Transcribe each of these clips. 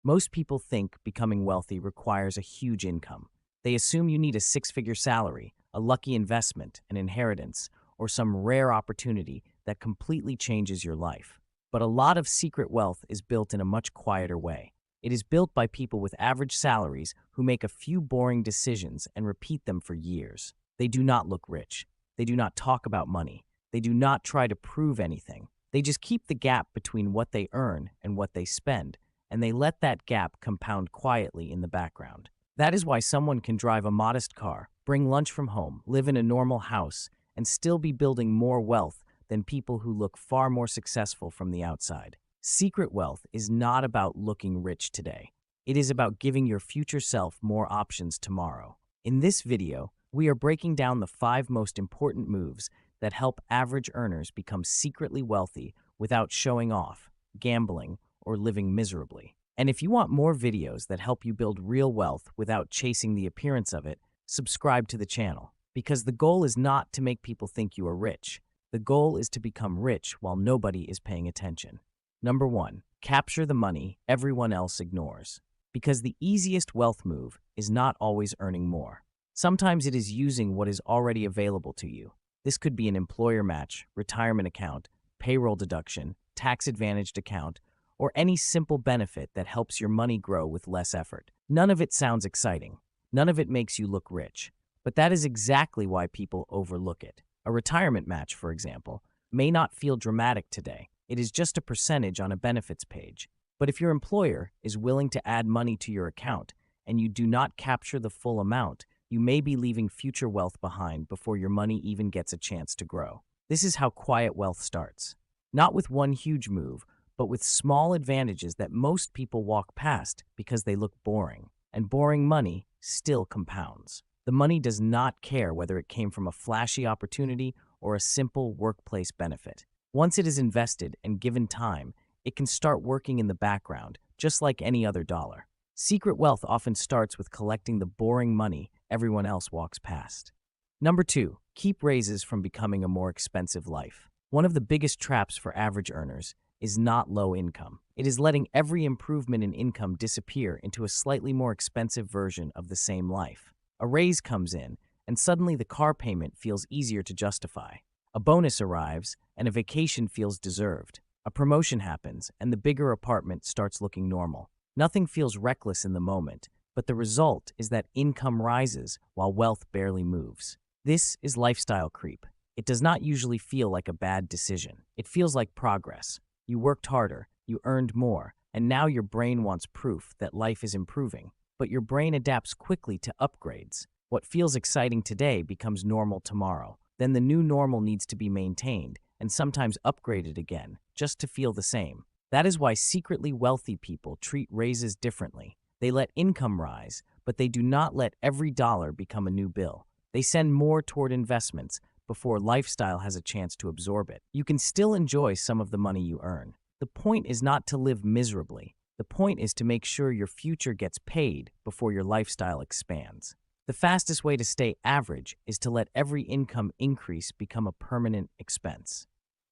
Most people think becoming wealthy requires a huge income. They assume you need a six-figure salary, a lucky investment, an inheritance, or some rare opportunity that completely changes your life. But a lot of secret wealth is built in a much quieter way. It is built by people with average salaries who make a few boring decisions and repeat them for years. They do not look rich. They do not talk about money. They do not try to prove anything. They just keep the gap between what they earn and what they spend, and they let that gap compound quietly in the background. That is why someone can drive a modest car, bring lunch from home, live in a normal house, and still be building more wealth than people who look far more successful from the outside. Secret wealth is not about looking rich today. It is about giving your future self more options tomorrow. In this video, we are breaking down the 5 most important moves that help average earners become secretly wealthy without showing off, gambling, or living miserably. And if you want more videos that help you build real wealth without chasing the appearance of it, subscribe to the channel. Because the goal is not to make people think you are rich. The goal is to become rich while nobody is paying attention. Number 1, capture the money everyone else ignores. Because the easiest wealth move is not always earning more. Sometimes it is using what is already available to you. This could be an employer match, retirement account, payroll deduction, tax-advantaged account, or any simple benefit that helps your money grow with less effort. None of it sounds exciting. None of it makes you look rich. But that is exactly why people overlook it. A retirement match, for example, may not feel dramatic today. It is just a percentage on a benefits page. But if your employer is willing to add money to your account and you do not capture the full amount, you may be leaving future wealth behind before your money even gets a chance to grow. This is how quiet wealth starts. Not with one huge move, but with small advantages that most people walk past because they look boring. And boring money still compounds. The money does not care whether it came from a flashy opportunity or a simple workplace benefit. Once it is invested and given time, it can start working in the background, just like any other dollar. Secret wealth often starts with collecting the boring money everyone else walks past. Number 2, keep raises from becoming a more expensive life. One of the biggest traps for average earners is not low income. It is letting every improvement in income disappear into a slightly more expensive version of the same life. A raise comes in, and suddenly the car payment feels easier to justify. A bonus arrives, and a vacation feels deserved. A promotion happens, and the bigger apartment starts looking normal. Nothing feels reckless in the moment, but the result is that income rises while wealth barely moves. This is lifestyle creep. It does not usually feel like a bad decision. It feels like progress. You worked harder, you earned more, and now your brain wants proof that life is improving. But your brain adapts quickly to upgrades. What feels exciting today becomes normal tomorrow. Then the new normal needs to be maintained and sometimes upgraded again, just to feel the same. That is why secretly wealthy people treat raises differently. They let income rise, but they do not let every dollar become a new bill. They send more toward investments before lifestyle has a chance to absorb it. You can still enjoy some of the money you earn. The point is not to live miserably. The point is to make sure your future gets paid before your lifestyle expands. The fastest way to stay average is to let every income increase become a permanent expense.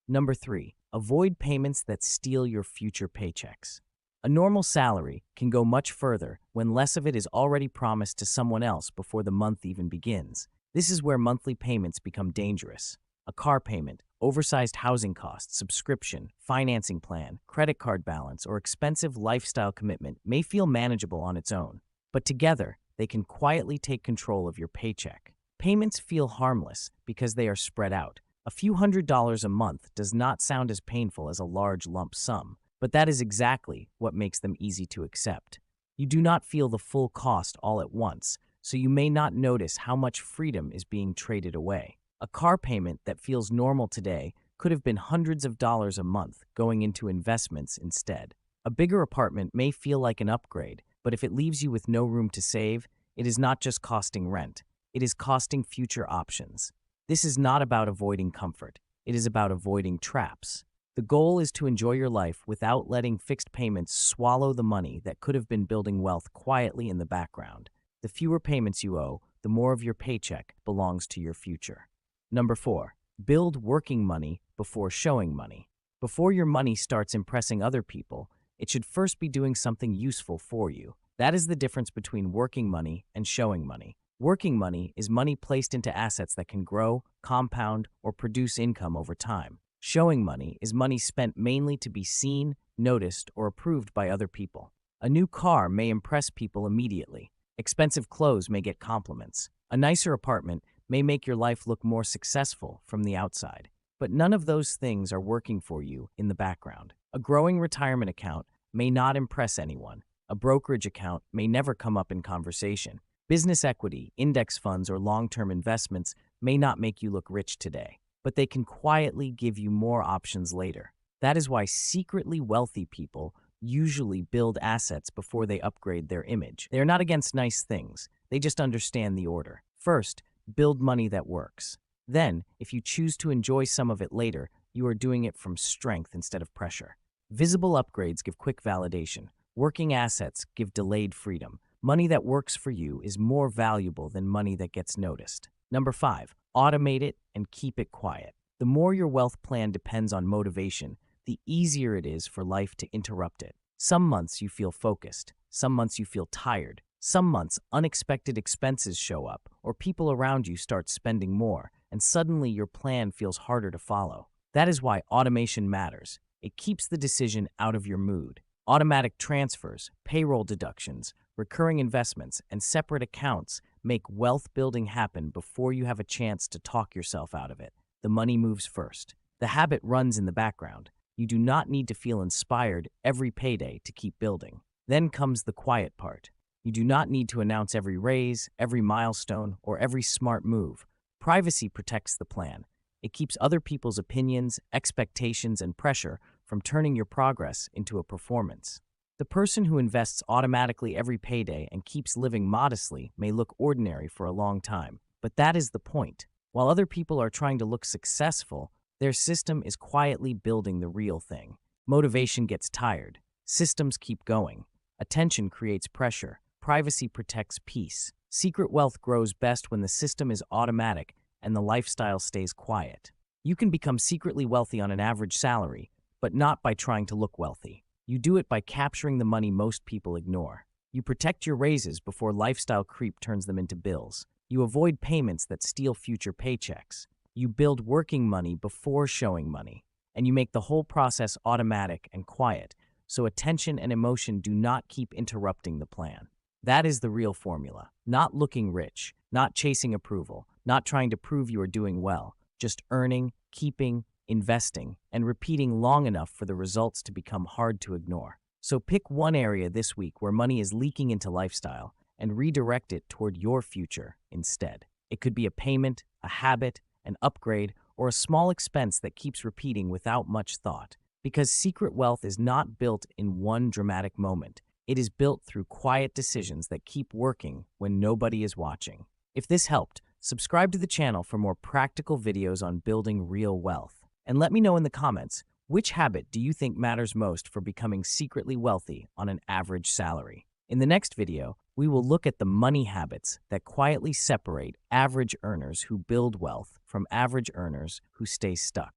Number 3, avoid payments that steal your future paychecks. A normal salary can go much further when less of it is already promised to someone else before the month even begins. This is where monthly payments become dangerous. A car payment, oversized housing costs, subscription, financing plan, credit card balance, or expensive lifestyle commitment may feel manageable on its own, but together, they can quietly take control of your paycheck. Payments feel harmless because they are spread out. A few $100s a month does not sound as painful as a large lump sum, but that is exactly what makes them easy to accept. You do not feel the full cost all at once, so you may not notice how much freedom is being traded away. A car payment that feels normal today could have been hundreds of dollars a month going into investments instead. A bigger apartment may feel like an upgrade, but if it leaves you with no room to save, it is not just costing rent. It is costing future options. This is not about avoiding comfort. It is about avoiding traps. The goal is to enjoy your life without letting fixed payments swallow the money that could have been building wealth quietly in the background. The fewer payments you owe, the more of your paycheck belongs to your future. Number 4, build working money before showing money. Before your money starts impressing other people, it should first be doing something useful for you. That is the difference between working money and showing money. Working money is money placed into assets that can grow, compound, or produce income over time. Showing money is money spent mainly to be seen, noticed, or approved by other people. A new car may impress people immediately. Expensive clothes may get compliments. A nicer apartment may make your life look more successful from the outside. But none of those things are working for you in the background. A growing retirement account may not impress anyone. A brokerage account may never come up in conversation. Business equity, index funds, or long-term investments may not make you look rich today, but they can quietly give you more options later. That is why secretly wealthy people usually build assets before they upgrade their image. They are not against nice things. They just understand the order. First, build money that works. Then, if you choose to enjoy some of it later, you are doing it from strength instead of pressure. Visible upgrades give quick validation. Working assets give delayed freedom. Money that works for you is more valuable than money that gets noticed. Number 5, automate it and keep it quiet. The more your wealth plan depends on motivation, the easier it is for life to interrupt it. Some months you feel focused. Some months you feel tired. Some months unexpected expenses show up, or people around you start spending more, and suddenly your plan feels harder to follow. That is why automation matters. It keeps the decision out of your mood. Automatic transfers, payroll deductions, recurring investments, and separate accounts make wealth building happen before you have a chance to talk yourself out of it. The money moves first. The habit runs in the background. You do not need to feel inspired every payday to keep building. Then comes the quiet part. You do not need to announce every raise, every milestone, or every smart move. Privacy protects the plan. It keeps other people's opinions, expectations, and pressure from turning your progress into a performance. The person who invests automatically every payday and keeps living modestly may look ordinary for a long time, but that is the point. While other people are trying to look successful, their system is quietly building the real thing. Motivation gets tired. Systems keep going. Attention creates pressure. Privacy protects peace. Secret wealth grows best when the system is automatic and the lifestyle stays quiet. You can become secretly wealthy on an average salary, but not by trying to look wealthy. You do it by capturing the money most people ignore. You protect your raises before lifestyle creep turns them into bills. You avoid payments that steal future paychecks. You build working money before showing money. And you make the whole process automatic and quiet, so attention and emotion do not keep interrupting the plan. That is the real formula. Not looking rich, not chasing approval, not trying to prove you are doing well, just earning, keeping, investing, and repeating long enough for the results to become hard to ignore. So pick one area this week where money is leaking into lifestyle and redirect it toward your future instead. It could be a payment, a habit, an upgrade, or a small expense that keeps repeating without much thought. Because secret wealth is not built in one dramatic moment. It is built through quiet decisions that keep working when nobody is watching. If this helped, subscribe to the channel for more practical videos on building real wealth. And let me know in the comments, which habit do you think matters most for becoming secretly wealthy on an average salary? In the next video, we will look at the money habits that quietly separate average earners who build wealth from average earners who stay stuck.